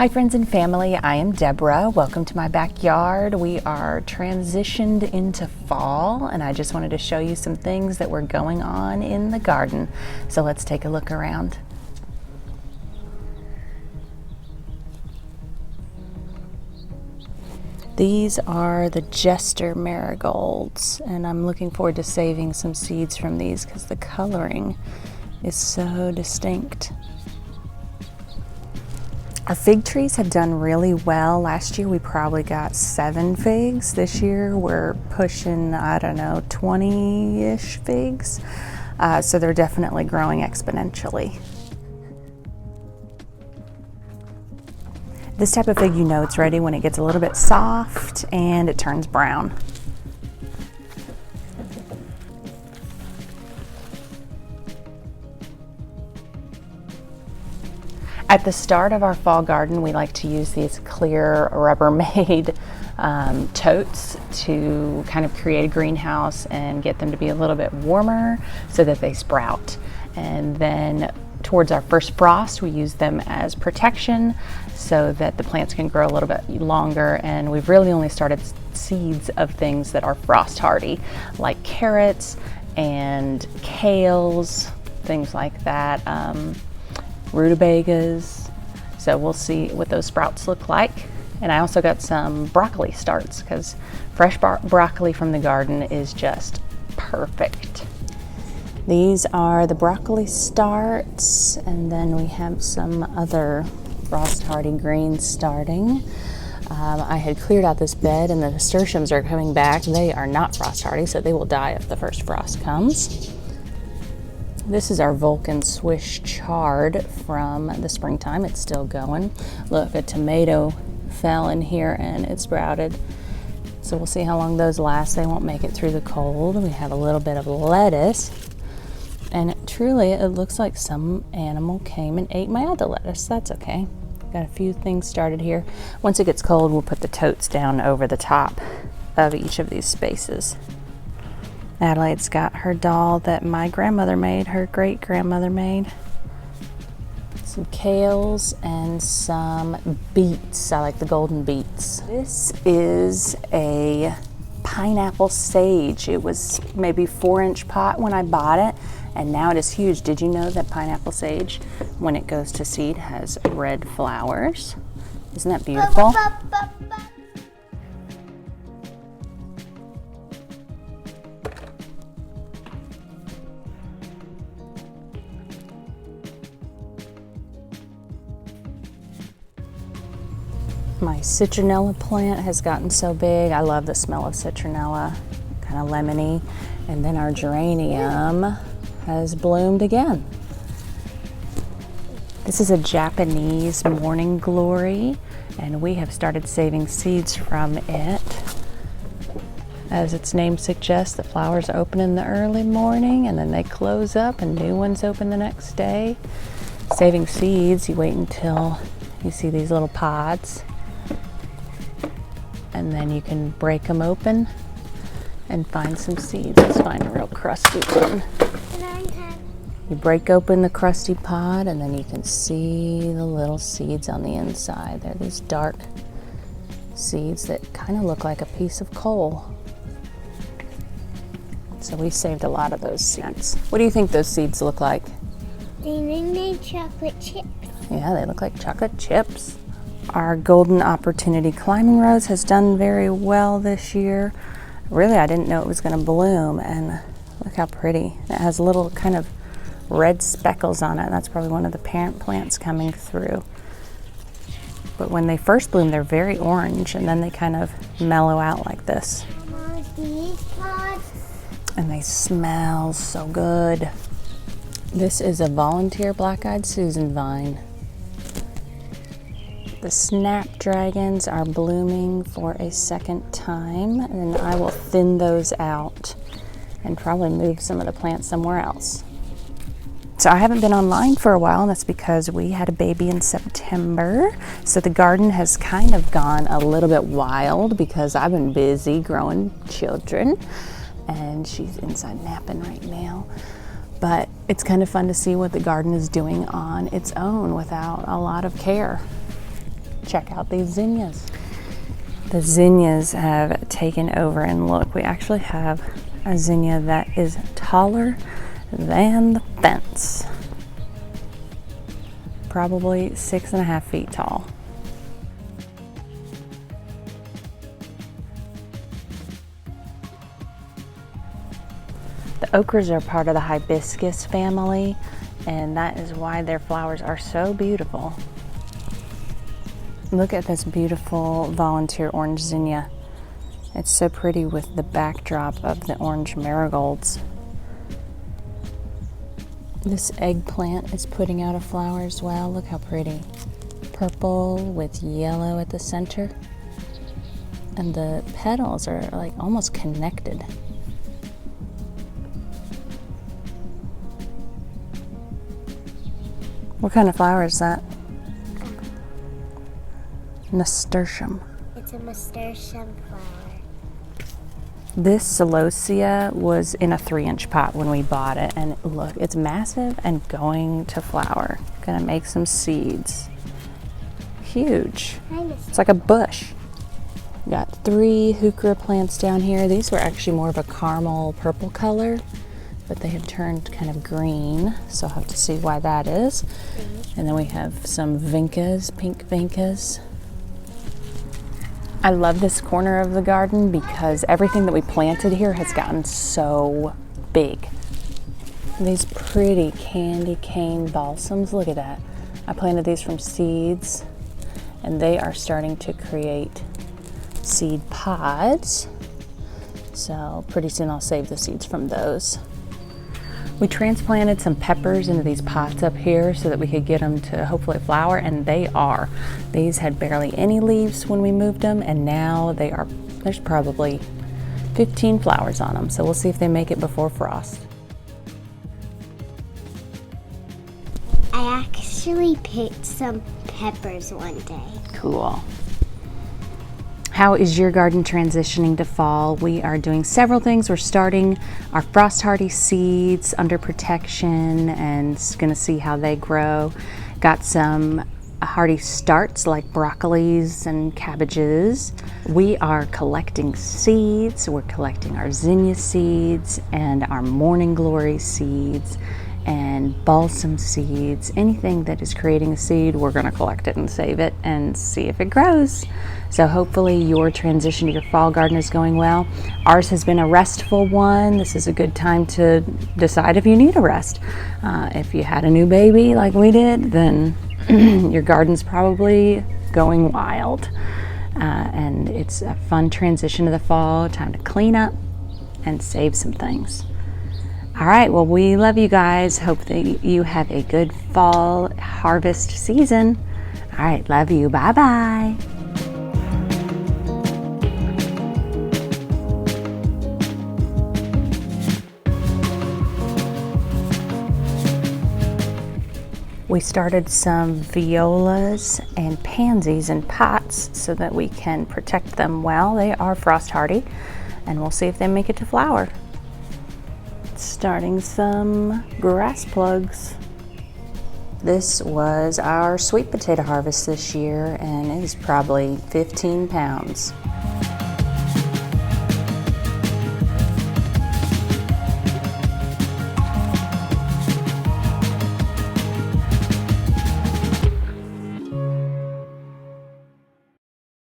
Hi friends and family, I am Deborah. Welcome to my backyard. We are transitioned into fall and I just wanted to show you some things that were going on in the garden. So let's take a look around. These are the Jester marigolds and I'm looking forward to saving some seeds from these because the coloring is so distinct. Our fig trees have done really well. Last year we probably got 7 figs. This year we're pushing, I don't know, 20-ish figs. So they're definitely growing exponentially. This type of fig, you know it's ready when it gets a little bit soft and it turns brown. At the start of our fall garden, we like to use these clear Rubbermaid totes to kind of create a greenhouse and get them to be a little bit warmer so that they sprout. And then towards our first frost, we use them as protection so that the plants can grow a little bit longer. And we've really only started seeds of things that are frost hardy, like carrots and kales, things like that. Rutabagas, so we'll see what those sprouts look like. And I also got some broccoli starts because fresh broccoli from the garden is just perfect. These are the broccoli starts, and then we have some other frost hardy greens starting. I had cleared out this bed and the nasturtiums are coming back. They are not frost hardy, so they will die if the first frost comes. This is our Vulcan Swiss chard from the springtime. It's still going. Look, a tomato fell in here and it sprouted. So we'll see how long those last. They won't make it through the cold. We have a little bit of lettuce. And truly, it looks like some animal came and ate my other lettuce. That's okay. Got a few things started here. Once it gets cold, we'll put the totes down over the top of each of these spaces. Adelaide's got her doll that my grandmother made, her great-grandmother made. Some kales and some beets. I like the golden beets. This is a pineapple sage. It was maybe 4-inch pot when I bought it, and now it is huge. Did you know that pineapple sage, when it goes to seed, has red flowers? Isn't that beautiful? My citronella plant has gotten so big. I love the smell of citronella, kind of lemony. And then our geranium has bloomed again. This is a Japanese morning glory, and we have started saving seeds from it. As its name suggests, the flowers open in the early morning and then they close up and new ones open the next day. Saving seeds, you wait until you see these little pods, and then you can break them open and find some seeds. Let's find a real crusty one. You break open the crusty pod and then you can see the little seeds on the inside. They're these dark seeds that kind of look like a piece of coal. So we saved a lot of those seeds. What do you think those seeds look like? They look like chocolate chips. Yeah, they look like chocolate chips. Our Golden Opportunity Climbing Rose has done very well this year. Really, I didn't know it was going to bloom, and look how pretty. It has little kind of red speckles on it. That's probably one of the parent plants coming through. But when they first bloom, they're very orange, and then they kind of mellow out like this. And they smell so good. This is a volunteer black-eyed Susan vine. The snapdragons are blooming for a second time, and I will thin those out and probably move some of the plants somewhere else. So I haven't been online for a while, and that's because we had a baby in September. So the garden has kind of gone a little bit wild because I've been busy growing children, and she's inside napping right now. But it's kind of fun to see what the garden is doing on its own without a lot of care. check out these zinnias. The zinnias have taken over, and look, we actually have a zinnia that is taller than the fence. Probably 6.5 feet tall. The ochres are part of the hibiscus family, and that is why their flowers are so beautiful. Look at this beautiful volunteer orange zinnia. It's so pretty with the backdrop of the orange marigolds. This eggplant is putting out a flower as well. Look how pretty. Purple with yellow at the center. And the petals are like almost connected. What kind of flower is that? Nasturtium. It's a nasturtium flower. This celosia was in a 3-inch pot when we bought it, and look, it's massive and going to flower. Gonna make some seeds. Huge. It's like a bush. Got 3 heuchera plants down here. These were actually more of a caramel purple color, but they have turned kind of green, so I'll have to see why that is. And then we have some vincas, pink vincas. I love this corner of the garden because everything that we planted here has gotten so big. These pretty candy cane balsams, look at that. I planted these from seeds, and they are starting to create seed pods. So pretty soon I'll save the seeds from those. We transplanted some peppers into these pots up here so that we could get them to hopefully flower, and they are. These had barely any leaves when we moved them, and now there's probably 15 flowers on them. So we'll see if they make it before frost. I actually picked some peppers one day. Cool. How is your garden transitioning to fall? We are doing several things. We're starting our frost hardy seeds under protection and gonna see how they grow. Got some hardy starts like broccolis and cabbages. We are collecting seeds. We're collecting our zinnia seeds and our morning glory seeds and balsam seeds. Anything that is creating a seed, we're gonna collect it and save it and see if it grows. So hopefully your transition to your fall garden is going well. Ours has been a restful one. This is a good time to decide if you need a rest. If you had a new baby like we did, then your garden's probably going wild. And it's a fun transition to the fall, time to clean up and save some things. All right, well, we love you guys. Hope that you have a good fall harvest season. All right, love you. Bye-bye. We started some violas and pansies in pots so that we can protect them well. They are frost hardy, and we'll see if they make it to flower. Starting some grass plugs. This was our sweet potato harvest this year, and it is probably 15 pounds.